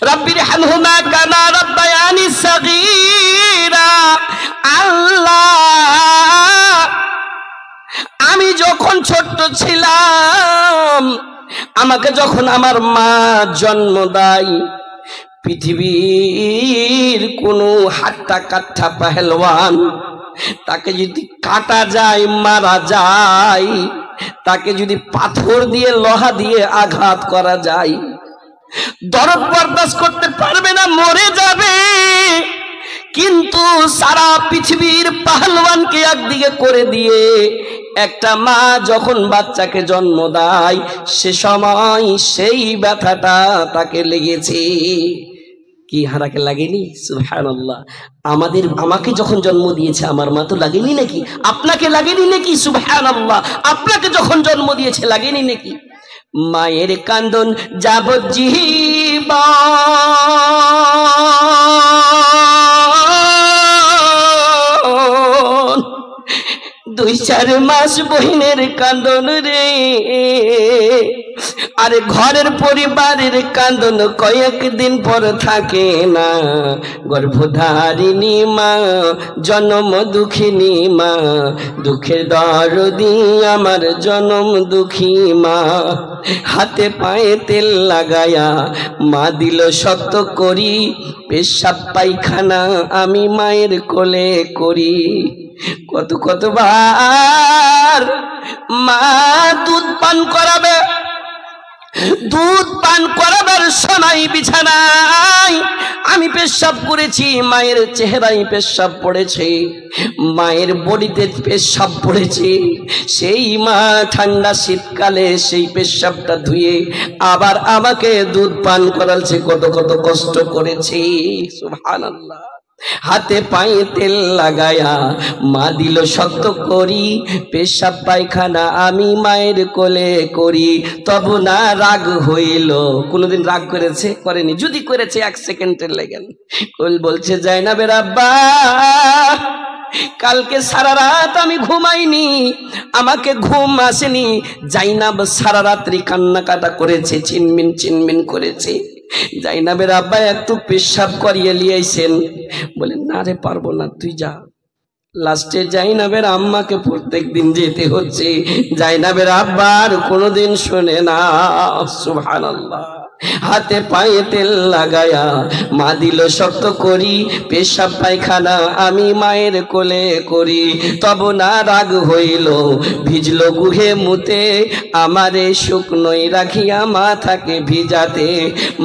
রাব্বিরহামহুমা কামা রাব্বায়ানি সাগীরা। আল্লাহ, আমি যখন ছোট্ট ছিলাম, আমাকে যখন আমার মা জন্ম দেয়, পৃথিবীর কোনো হাট্টা কাট্টা পেহেলওয়ান তাকে যদি কাটা যায়, মারা যায়, তাকে যদি পাথর দিয়ে লোহা দিয়ে আঘাত করা যায়, দরদ বরদাস্ত করতে পারবে না, মরে যাবে। কিন্তু সারা পৃথিবীর পাহলওয়ানকে একদিকে করে দিয়ে একটা মা যখন বাচ্চাকে জন্ম দেয়, সে সময় সেই ব্যথাটা তাকে লেগেছে। কি হারাকে লাগেনি? সুবহানাল্লাহ। আমাকে যখন জন্ম দিয়েছে আমার মা, তো লাগেনি নাকি? আপনাকে লাগেনি নাকি? সুবহানাল্লাহ। আপনাকে যখন জন্ম দিয়েছে লাগেনি নাকি? মায়ের কান্দন যাবজ্জীবন, 2-4 মাস বহিনের কান্দন রে। আরে ঘরের পরিবারের কান্দন কয়েকদিন পর থাকে না। গর্ভধারিণী মা, জনম দুঃখিনী মা, দুঃখের দরদি আমার জনম দুঃখী মা। হাতে পায়ে তেল লাগায়া মা দিল শক্ত করি, পেশাব পায়খানা আমি মায়ের কোলে করি। কতবার মা দুধ পান করাবে, দুধ পান করাবার সময় বিছানায় আমি পেশাব করেছি, মায়ের চেহারায় পেশাব পড়েছে, মায়ের বডিতে পেশাব পড়েছে। সেই মা ঠান্ডা শীতকালে সেই পেশাবটা ধুয়ে আবার আমাকে দুধ পান করালছে, কত কষ্ট করেছি। সুবহানাল্লাহ। হাতে পায়ে তেল লাগায়া মা দিল শক্ত করি, পেশাব পায়খানা আমি মায়ের কোলে করি। তবু না রাগ হইল। কোনদিন রাগ করেছে? করেনি। যদি করেছে 1 সেকেন্ডের লেগেন। বলছে জাইনাবের আব্বা, কালকে সারা রাত আমি ঘুমাইনি, আমাকে ঘুম আসেনি। জাইনাব সারা রাত্রি কান্নাকাটা করেছে, চিনমিন করেছে। জাইনাবের আব্বা একটু পেশাব করিয়ে লিয়েছেন। বলেন না রে, পারবো না, তুই যা। লাস্টে জাইনাবের আম্মাকে প্রত্যেক দিন যেতে হচ্ছে। জাইনাবের আব্বা আর কোনোদিন শোনে না। সুবহানাল্লাহ। হাতে পায়ে তেল লাগায়া মা দিল শক্ত করি, পেশাব পায়খানা আমি মায়ের কোলে করি। তবু না রাগ হইল, ভিজলো গুহে মুতে, আমারে শুকনোই রাখিয়া মাথাকে ভিজাতে।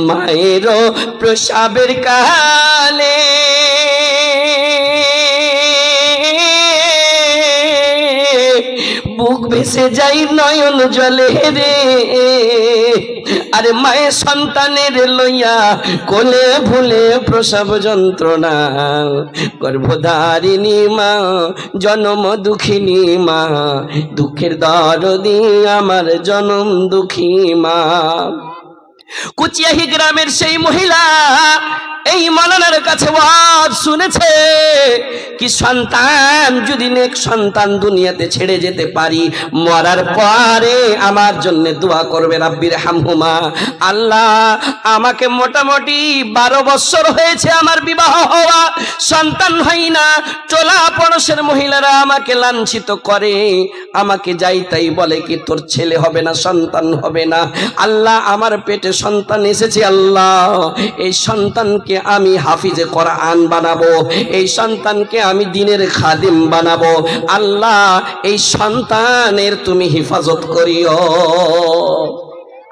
মায়েরও প্রসাবের কালে বুক ভেসে যাই নয়ন জলে রে। আরে মায়ের সন্তানের লইয়া কোলে ভুলে প্রসব যন্ত্রণা। গর্ভধারিণী মা, জনম দুঃখিনী মা, দুঃখের দরদি আমার জনম দুঃখী মা। কুচিয়াহি গ্রামের সেই মহিলা এই মাওলানার কাছে ওয়াজ শুনেছে কি সন্তান যদি নেক সন্তান দুনিয়াতে ছেড়ে যেতে পারি, মরার পরে আমার জন্য দোয়া করবে রাব্বির হামহুমা। আল্লাহ, আমাকে মোটামুটি 12 বছর হয়েছে আমার বিবাহ হওয়া, সন্তান হয় না। চোলা পড়শের মহিলারা আমাকে লাঞ্ছিত করে, আমাকে যাই তাই বলে কি তোর ছেলে হবে না, সন্তান হবে না। আল্লাহ, আমার পেটে সন্তান এসেছে। আল্লাহ, এই সন্তানকে আমি হাফিজে কোরআন বানাবো, এই সন্তানকে আমি দ্বীনের খাদিম বানাবো। আল্লাহ, এই সন্তানের তুমি হেফাজত করিও।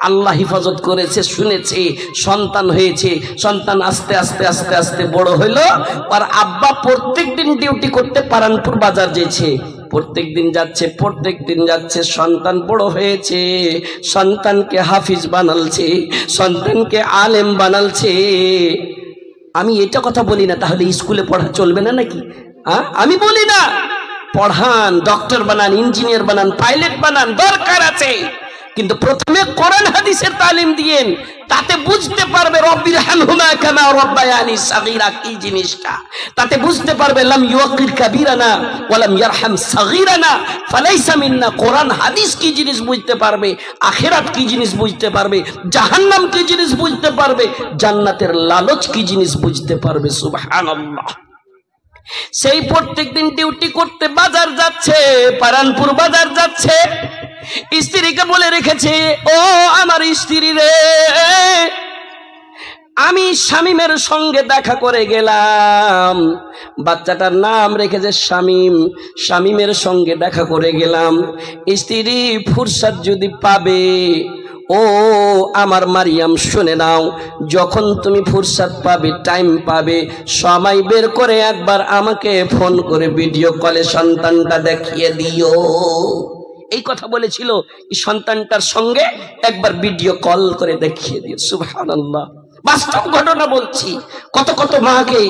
আল্লাহ হেফাজত করেছে, শুনেছে, সন্তান হয়েছে। সন্তান আস্তে আস্তে আস্তে আস্তে বড় হইল। আর আব্বা প্রত্যেক দিন ডিউটি করতে পারানপুর বাজার যেছে, প্রত্যেক দিন যাচ্ছে। সন্তান বড় হয়েছে, সন্তানকে হাফিজ বানালছে, সন্তানকে আলেম বানালছে। আমি এটা কথা বলি না তাহলে স্কুলে পড়া চলবে না নাকি? আমি বলি না, পড়ান, ডক্টর বানান, ইঞ্জিনিয়ার বানান, পাইলট বানান, দরকার আছে। কিন্তু প্রথমে কোরআন হাদিসের তালিম দিয়েন, তাতে বুঝতে পারবে রব্বির হামহুমা কামা রাব্বায়ানি সাগীরা কি জিনিসটা, তাতে বুঝতে পারবে লাম ইউকির কাবীরানা ওয়া লাম ইয়ারহাম সাগীরানা ফালাইসা মিন্না। কোরআন হাদিস কি জিনিস বুঝতে পারবে, আখিরাত কি জিনিস বুঝতে পারবে, জাহান্নাম কি জিনিস বুঝতে পারবে, জান্নাতের লালচ কি জিনিস বুঝতে পারবে। সুবহানাল্লাহ। সেই প্রত্যেকদিন ডিউটি করতে বাজার যাচ্ছে, পারানপুর বাজার যাচ্ছে, স্ত্রীকে বলে রেখেছে, ও আমার স্ত্রী রে, আমি শামীমের সঙ্গে দেখা করে গেলাম। বাচ্চাটার নাম রেখেছে শামীম। শামীমের সঙ্গে দেখা করে গেলাম। স্ত্রী ফুরসত যদি পাবে, ও আমার মারিয়াম শুনে নাও, যখন তুমি ফুরসত পাবে, টাইম পাবে, সময় বের করে একবার আমাকে ফোন করে ভিডিও কলে সন্তানটা দেখিয়ে দিও। এই কথা বলেছিল, এই সন্তানটার সঙ্গে একবার ভিডিও কল করে দেখিয়ে দিও। সুবহানাল্লাহ। বাস্তব ঘটনা বলছি। কত কত মাকে,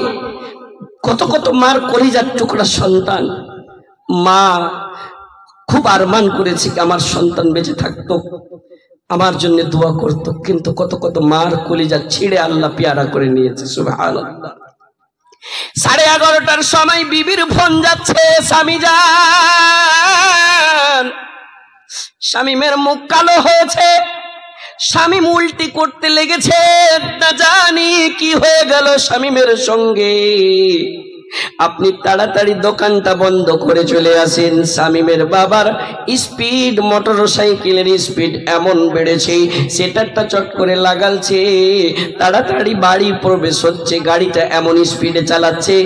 কত কত মার কলিজার টুকরা সন্তান, মা খুব আরমান করেছি আমার সন্তান বেঁচে থাকতো, আমার জন্য দোয়া করতো, কিন্তু কত কত মার কলিজা ছিঁড়ে আল্লাহ পেয়ারা করে নিয়েছে। সুবহানাল্লাহ। 11:30টার সময় বিবির ফোন যাচ্ছে, স্বামী যান। শামীমের মুখ কালো হয়েছে, শামীম উল্টি করতে লেগেছে, না জানি কি হয়ে গেল শামীমের সঙ্গে। আপনি তাড়াতাড়ি দোকানটা বন্ধ করে চলে আসেন। শামীমের বাবার স্পিড, মোটরসাইকেলের স্পিড এমন বেড়েছে, সেটারটা চট করে লাগালছে, তাড়াতাড়ি বাড়ি প্রবেশ হচ্ছে, গাড়িটা এমন স্পিডে চালাচ্ছে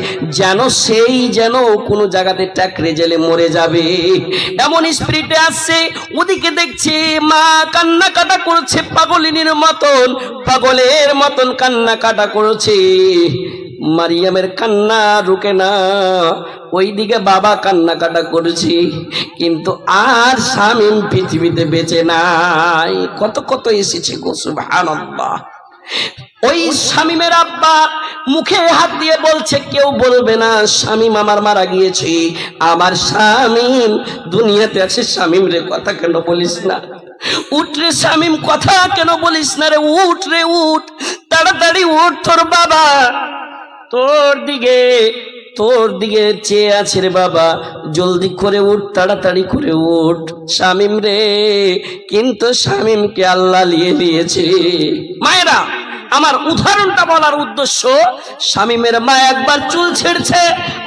যেন কোনো জায়গাতে টাকরে জেলে মরে যাবে, এমন স্পিডে আসছে। ওদিকে দেখছে মা কান্না কাটা করছে, পাগলিনীর মতন, পাগলের মতন কান্না কাটা করছে। মারিয়ামের কান্না রুকে না, ওইদিকে বাবা কান্না কাটা করছে, কিন্তু আর শামীম পৃথিবীতে বেঁচে নাই। কত কত এসেছে গো। সুবহানাল্লাহ। ওই শামীমের আব্বা মুখে হাত দিয়ে বলছে, কেউ বলবে না শামীম আমার মারা গিয়েছে, আমার শামীম দুনিয়াতে আছে। শামীম রে কথা কেন বলিস না? উঠ রে শামীম, কথা কেন বলিস না রে? উঠ রে উঠ, তাড়াতাড়ি উঠ, তোর বাবা তোর দিকে চেয়ে আছে রে বাবা, জলদি করে উঠ, তাড়াতাড়ি করে উঠ শামীম রে। কিন্তু শামীমকে আল্লাহ নিয়ে নিয়েছে। মায়েরা, আমার উদাহরণটা বলার উদ্দেশ্য, শামীমের মা একবার চুল ছেড়ছে,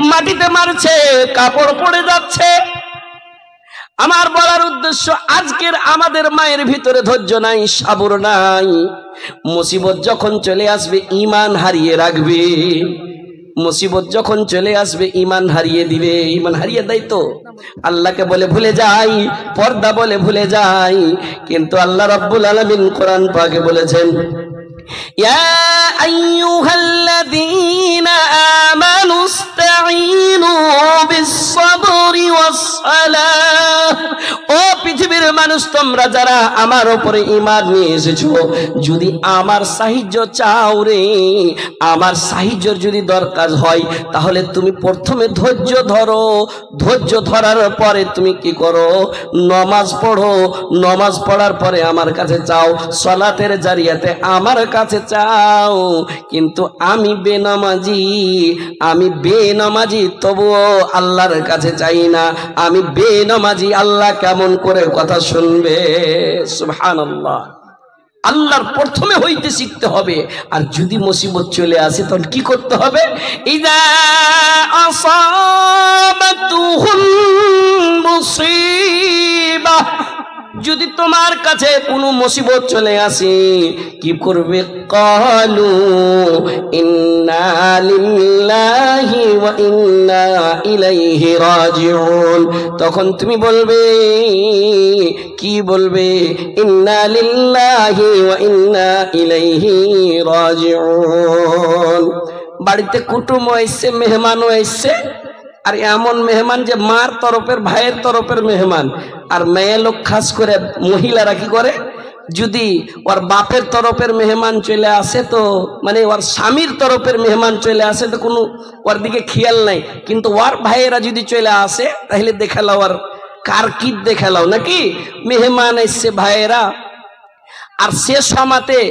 মাটিতে মারছে, কাপড় পড়ে যাচ্ছে। আমার বলার উদ্দেশ্য, আজকের আমাদের মায়ের ভিতরে ধৈর্য নাই, সাবর নাই। মুসিবত যখন চলে আসবে ঈমান হারিয়ে রাখবে, মুসিবত যখন চলে আসবে ঈমান হারিয়ে দিবে। ঈমান হারিয়ে দেয় তো, আল্লাহকে বলে ভুলে যাই, পর্দা বলে ভুলে যাই, কিন্তু আল্লাহ রাব্বুল আলামিন কোরআন পাকে বলেছেন, ইয়া আইয়ুহাল্লাযীনা আমানুস্তাঈনু বিস-সাবরি ওয়াস-সালাহ। ও পৃথিবীর মানুষ, তোমরা যারা আমার উপরে ঈমান নিয়ে এসেছো, যদি আমার সাহায্য চাও রে, আমার সাহায্যের যদি দরকার হয়, তাহলে তুমি প্রথমে ধৈর্য ধরো। ধৈর্য ধরার পরে তুমি কি করো? নামাজ পড়ো। নামাজ পড়ার পরে আমার কাছে চাও, সালাতের জারিয়াতে আমার কাছে চাও। কিন্তু আমি বেনামাজি, তবুও আল্লাহর কাছে চাই না। আমি বেনামাজি, আল্লাহ কেমন করে কথা শুনবে? সুবহানাল্লাহ। আল্লাহর প্রথমে হইতে শিখতে হবে। আর যদি মুসিবত চলে আসে, তখন কি করতে হবে? ইযা আসাবাতুহুম মুসিবাহ, যদি তোমার কাছে কোনো মুসিবত চলে আসে, কি করবে? ক্বালু ইন্না লিল্লাহি ওয়া ইন্না ইলাইহি রাজিউন। তখন তুমি বলবে, কি বলবে? ইন্না লিল্লাহি ওয়া ইন্না ইলাইহি রাজিউন। বাড়িতে কুটুম এসছে, মেহমানও এসছে, আর এমন মেহমান যে মার তরফের, ভাইয়ের তরফের মেহমান। আর মেয়ে লোক, খাস করে মহিলারা কি করে, যদি ওর বাপের তরফের মেহমান চলে আসে, তো মানে ওর স্বামীর তরফের মেহমান চলে আসে, তো কোনো ওর দিকে খেয়াল নাই, কিন্তু ওর ভাইয়েরা যদি চলে আসে, তাহলে দেখালো ওর কারকির দেখালাও নাকি মেহমান এসছে ভাইয়েরা আর শেষ সমাতে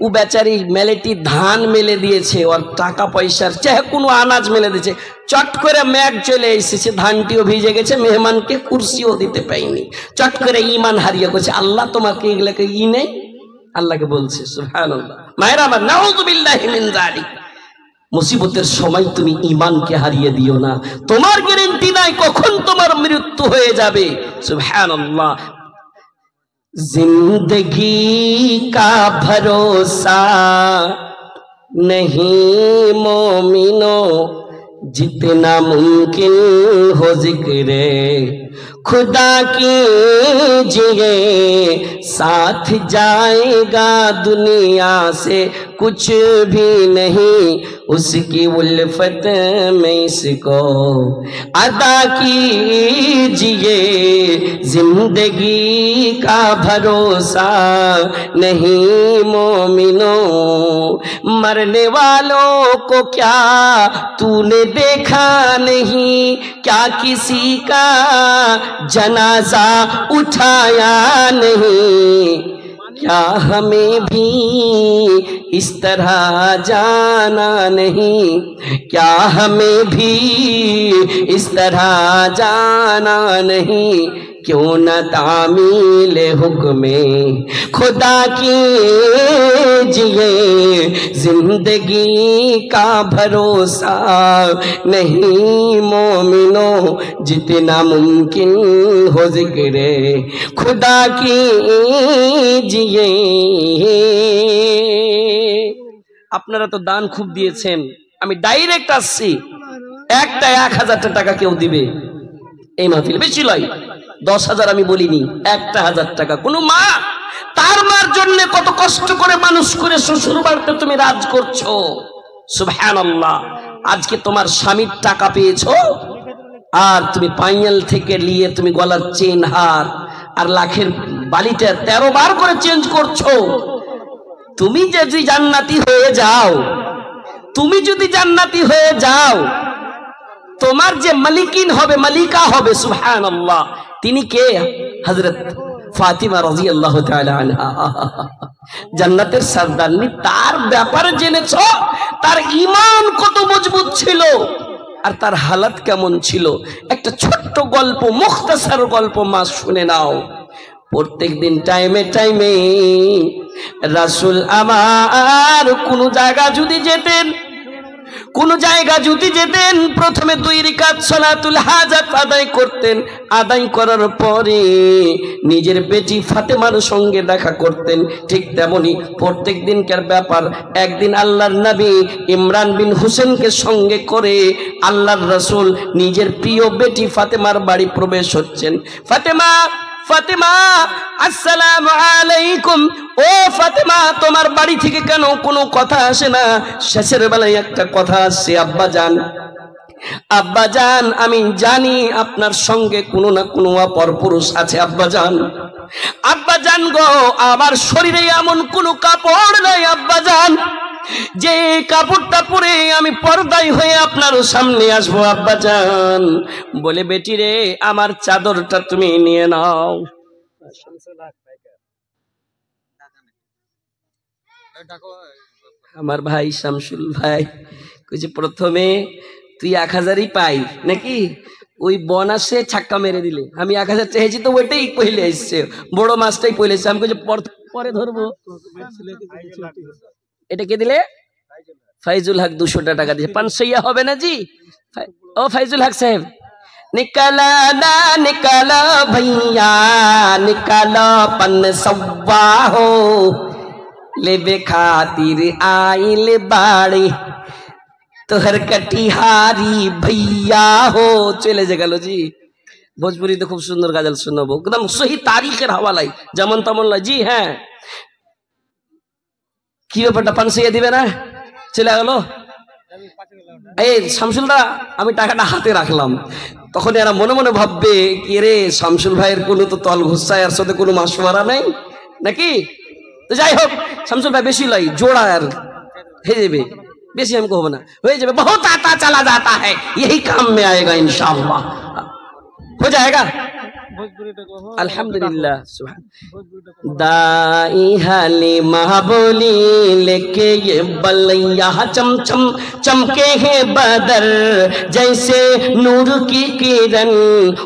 ও বেচারি মেলেটি ধান মেলে দিয়েছে ওর টাকা পয়সার চাহে কোনো আনাজ মেলে দিয়েছে চট করে মেঘ চলে এসেছে ধানটিও ভিজে গেছে মেহমানকে কুরসিও দিতে পাইনি চট করে ঈমান হারিয়ে গেছে আল্লাহ তোমাকে এগুলাকে নেই আল্লাহকে বলছে সুবহানাল্লাহ মায়েরা আমার নাউযুবিল্লাহি মিন যালিক মুসিবতের সময় তুমি ঈমানকে হারিয়ে দিও না তোমার গ্যারান্টি নাই কখন তোমার মৃত্যু হয়ে যাবে সুবহানাল্লাহ जिंदगी का भरोसा नहीं मोमिनो जितना मुमकिन हो जिक्रे खुदा कीजिए साथ जाएगा दुनिया से कुछ भी नहीं उसकी उल्फत में इसको अदा कीजिए जिंदगी का भरोसा नहीं मोमिनो मरने वालों को क्या तूने देखा नहीं क्या किसी का जनाजा उठाया नहीं क्या हमें भी इस तरह जाना नहीं क्या हमें भी इस तरह जाना नहीं क्यों न तामील हुक्मे खुदा कीजिए जिंदगी का भरोसा नहीं मोमिनो जितना मुमकिन हो जिक्रे खुदा कीजिए আপনারা তো দান খুব দিয়েছেন আমি ডাইরেক্ট আসছি একটা 1000 টাকা কেউ দিবে এই মাহফিল বেশি লয় 10,000 আমি বলিনি 1000 টাকা কোন মা তার মার জন্য কত কষ্ট করে মানুষ করে শ্বশুর বাড়িতে তুমি রাজ করছো সুবহানাল্লাহ আজকে তোমার স্বামীর টাকা পেয়েছো আর তুমি পাইয়াল থেকে নিয়ে তুমি গলার চেন হার আর লাখের বালিটা 13 বার করে চেঞ্জ করছো তুমি যদি জান্নাতি হয়ে যাও তুমি যদি জান্নাতি হয়ে যাও তোমার যে মালিকিন হবে মালিকা হবে সুবহানাল্লাহ তিনি কে হযরত ফাতিমা রাদিয়াল্লাহু তাআলা আনহা জান্নাতের সরদারনি তার ব্যাপারে জেনেছো তার ঈমান কত মজবুত ছিল আর তার হালাত কেমন ছিল একটা ছোট্ট গল্প মুখতাসার গল্প মা শুনে নাও প্রত্যেকদিন টাইমে টাইমে রাসূল আমার কোন জায়গা যদি যেতেন প্রথমে 2 রাকাত সালাতুল হাজাত আদায় করতেন আদায় করার পরে নিজের বেটি ফাতেমার সঙ্গে দেখা করতেন ঠিক তেমনি প্রত্যেক দিনকার ব্যাপার একদিন আল্লাহর নবী ইমরান বিন হুসেনকে সঙ্গে করে আল্লাহর রাসূল নিজের প্রিয় বেটি ফাতেমার বাড়ি প্রবেশ হচ্ছেন ফাতেমা আসসালামু আলাইকুম ও ফাতেমা তোমার বাড়ি থেকে কেন কোনো কথা আসে না শেষের বেলায় একটা কথা আসছে আব্বাজান আমি জানি আপনার সঙ্গে কোনো না কোনো পরপুরুষ আছে আব্বাজান গো আমার শরীরে এমন কোনো কাপড় নাই আব্বাজান যে কাপড়টা পরে আমি পর্দায় হয়ে আপনার সামনে আসবো আব্বাজান বলে বেটি রে আমার চাদরটা তুমি নিয়ে নাও আমার ভাই শামসুল ভাই কইছে প্রথমে তুই 1000ই পাই নাকি ওই বোনাসে ছাক্কা মেরে দিলে আমি 1000 চাইছি তো ওইটাই পहिले এসছে বড় মাছটাই পहिले এসছে আমি কইছে পরে ধরবো এটা কে দিলে ফাইজুল হক 200 টাকা দিয়ে 500 হবে না জি ও ফাইজুল হক সাহেব निकला ना निकला भैया निकला 500 हो लेबे खातिर आइल बाड़ी तोहर कटिहारी भैया हो चले जे गलो जी भोजपुरी तो खूब सुंदर गजल सुनाबो एकदम सही तारीखेर हवालाई যেমন তেমন লা জি হ্যাঁ কি ব্যাপারটা 500 দিবে না চলে গেল এই শামসুলদা আমি টাকাটা হাতে রাখলাম তখন এরা মনে মনে ভাববে কি রে শামসুল ভাইয়ের কোনো তো তল ঘুষায় আর সাথে কোনো মাসওয়ারা নাই নাকি তো যাই হোক শামসুল ভাই বেশি লাই জোড়া আর হয়ে যাবে বেশি আমি কহব না হয়ে যাবে বহুত आता चला जाता है यही काम में आएगा इंशाअल्लाह हो जाएगा अल्हम्दुलिल्लाह दाई हालिमा बोली लेके ये बलैया चम चम चमके है बदर जैसे नूर की किरण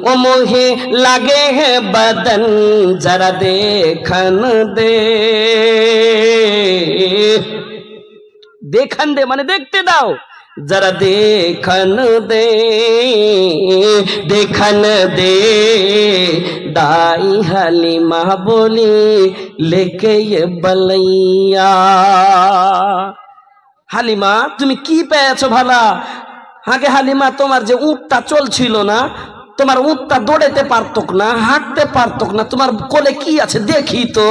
ओ मोहे लगे है बदन जरा देखन दे देखन दे माने देखते दाओ जरा देखन दे दाई हालिमा बोली लेके ये बलैया हालिमा তুমি কি পেয়েছো ভালা আগে হালিমা তোমার যে উটটা চলছিল না তোমার উটটা দৌড়াতে পারতো না হাঁটতে পারতো না তোমার কোলে কি আছে দেখি তো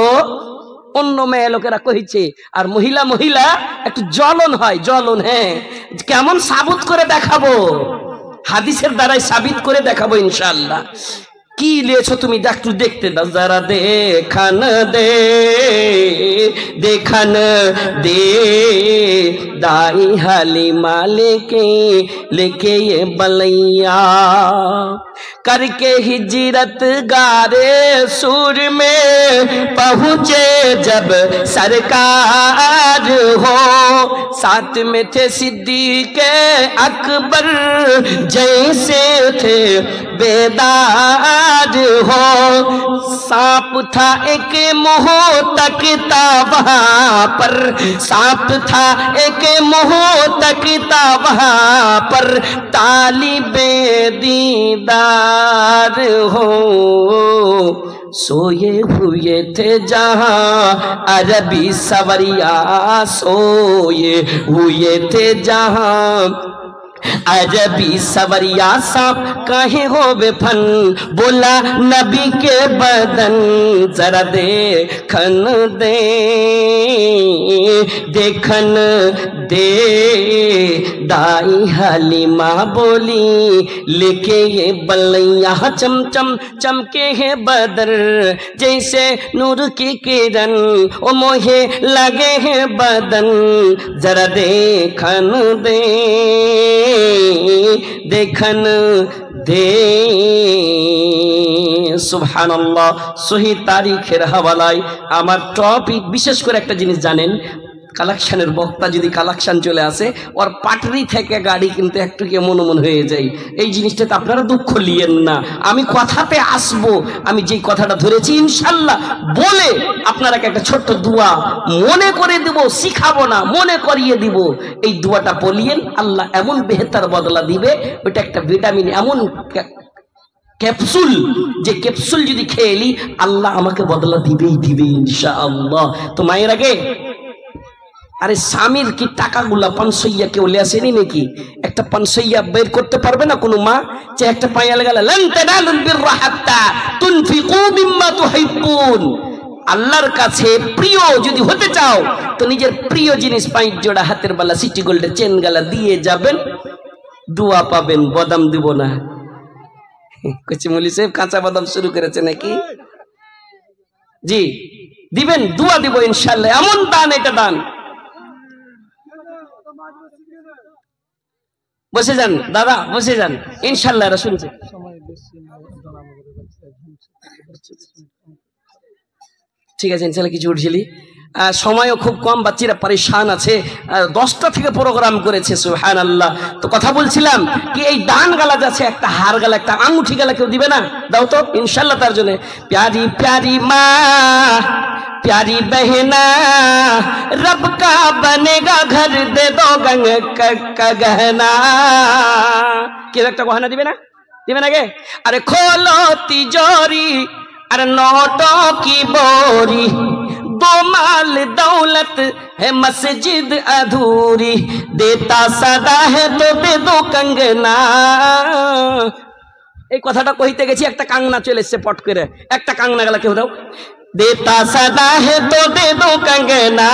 অন্য মেয়ে লোকেরা কইছে আর মহিলা মহিলা একটু জ্বলন হয় জ্বলন হ্যাঁ কেমন সাবিত করে দেখাবো হাদিসের দ্বারাই সাবিত করে দেখাবো ইনশাআল্লাহ কি লিয়েছো তুমি একটু দেখতে দাও যারা দেখান দে दाई हालिमा लेके ये बलैया करके हिजरत गारे सूर में पहुँचे जब सरकार हो साथ में थे सिद्दीक़ अकबर जैसे थे बेदार हो सांप था एक मुँह तकता वहाँ पर सांप था एक मुँह तकता वहाँ पर तालिबे दीदार हो सोए हुए थे जहाँ अरबी सवरिया सोए हुए थे जहाँ अरबी सवरिया सांप कहे हो बेफन बोला नबी के बदन जरा देखन दे दाई हालिमा बोली लेके ये बलैया चम चम चमके है बदर जैसे नूर की किरण ओ मोहे लगे है बदन जरा देखन दे सुबहानाल्लाह सही तारीखेर हवालाय आमार टपिक विशेष करे एक जिनिस जानें কালেকশনের বক্তা যদি কালেকশন চলে আসে ওর পাটরি থেকে গাড়ি কিনতে একটু কেমন মন হয়ে যায় এই জিনিসটাতে আপনারা দুঃখ লিয়েন না আমি কথাতে আসব আমি যেই কথাটা ধরেছি ইনশাআল্লাহ বলে আপনারা একটা ছোট্ট দোয়া মনে করে দেব শিখাবো না মনে করিয়ে দিব এই দোয়াটা বলিয়েন আল্লাহ এমন বেহতর বদলা দিবে ওটা একটা ভিটামিন এমন ক্যাপসুল যে ক্যাপসুল যদি খেয়েলি আল্লাহ আমাকে বদলা দিবেই দিবে ইনশাআল্লাহ তো মায়ের আগে আরে স্বামীর কি টাকাগুলা পানসইয়া কেউ লেসেনি নাকি একটা পানসইয়া বের করতে পারবে না কোনো মা যে একটা পায়া লাগালে লান তানালুল বিররা হাত্তা তুনফিকু মিম্মা তুহিব্বুন আল্লাহর কাছে প্রিয় যদি হতে চাও তো নিজের প্রিয় জিনিস 5 জোড়া হাতের বালা সিটি গোল্ডের চেন গালা দিয়ে যাবেন দোয়া পাবেন বাদাম দিব না কচি মুলি সাহেব কাঁচা বাদাম শুরু করেছে নাকি জি দিবেন দোয়া দিব ইনশাআল্লাহ এমন দান এটা দান বসে যান দাদা বসে যান ইনশাআল্লাহ রাসূল ঠিক আছে ইনশাআল্লাহ কিছু উঠছিলি সময়ও খুব কম বাচ্চারা পরেশান আছে 10টা থেকে প্রোগ্রাম করেছে সুবহানাল্লাহ তো কথা বলছিলাম কি এই দান গালা যাচ্ছে একটা হার গালা একটা আঙ্গুঠি গালা কেউ দিবে না দাও তো ইনশাআল্লাহ তার জন্য প্যারি প্যারি মা प्यारी बहना रब का बनेगा घर दे दो गंग का गहना के একটা গহনা দিবে না কে আরে খোলো তিজোরি আর নোটো की बोरी दो माल दौलत है मस्जिद अधूरी देता सदा है तो दे दो कंगना এই কথাটা কইতে গেছি একটা কাংনা চলে এসেছে পট করে একটা কাংনা গলা কেউ দাও देता सदा है तो दे दो कंगना,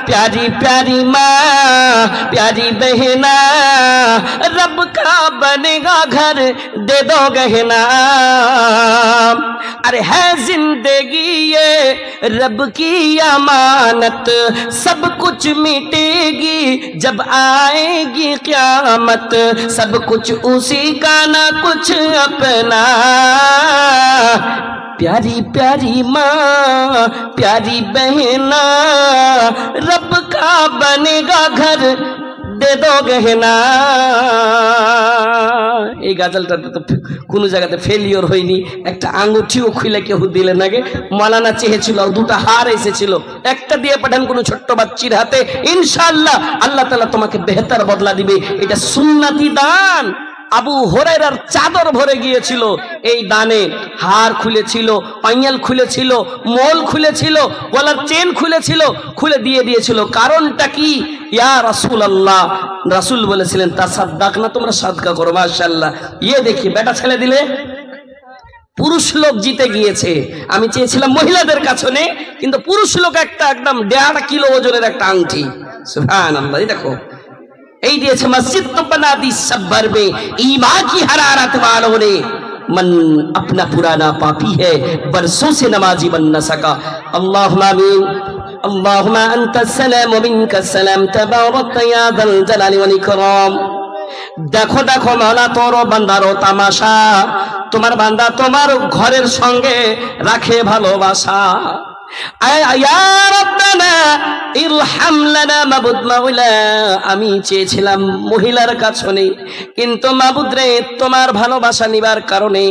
प्यारी प्यारी माँ प्यारी बहना, रब का बनेगा घर दे दो गहना। अरे है जिंदगी ये रब की अमानत, सब कुछ मिटेगी जब आएगी क़यामत, सब कुछ उसी का ना कुछ अपना। प्यारी प्यारी माँ प्यारी बहना, रब का बनेगा घर दे दो गहना। এই গাজালটাতে তো কোনো জায়গাতে ফেলিওর হয়নি, একটা আঙ্গুঠিও খুলে কেউ দিলে নাগে। মালানা চেয়েছিল দুটো হার এসেছিল, একটা দিয়ে পাঠান কোনো ছোট্ট বাচ্চির হাতে, ইনশাআল্লাহ আল্লাহ তাআলা তোমাকে বেহতর বদলা দিবে। এটা সুন্নতি দান। আবু হুরায়রার চাদর ভরে গিয়েছিল এই দানে, হার খুলেছিল, পাইয়াল খুলেছিল, মোল খুলেছিল, গলার চেন খুলেছিল, খুলে দিয়ে দিয়েছিল। কারণটা কি? ইয়া রাসূলুল্লাহ, রাসূল বলেছিলেন তাসাদদাকনা, তোমরা সাদকা করো। মাশাআল্লাহ। ইয়ে দেখি বেটা ছেলে দিলে পুরুষ লোক জিতে গিয়েছে। আমি চেয়েছিলাম মহিলাদের কাছে নেই, কিন্তু পুরুষ লোক একটা একদম 1.5 কিলো ওজনের একটা আংটি। সুবহানাল্লাহ। এই দেখো, এই দিয়েছে মসজিদ তো बना दी सब भर में ईमान की हरारत वालों ने, मन अपना पुराना पापी है बरसों से नमाजी बन न सका। अल्लाहुम्मा आमीन। अल्लाहुम्मा अंता सलाम व मिनका सलाम तबारकता या दल जलाली वल इकराम। देखो देखो मौला তোর বান্দারও তামাশা, তোমার বান্দা তোমার ঘরের সঙ্গে রাখে ভালোবাসা। আমি চেয়েছিলাম মহিলার কাছে নেই, কিন্তু মাবুদ রে তোমার ভালোবাসা নিবার কারণে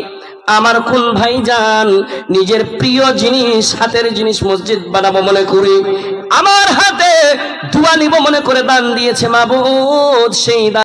আমার কোন ভাইজান নিজের প্রিয় জিনিস, হাতের জিনিস মসজিদ বানাবো মনে করে, আমার হাতে দোয়া নিব মনে করে দান দিয়েছে মাবুদ। সেই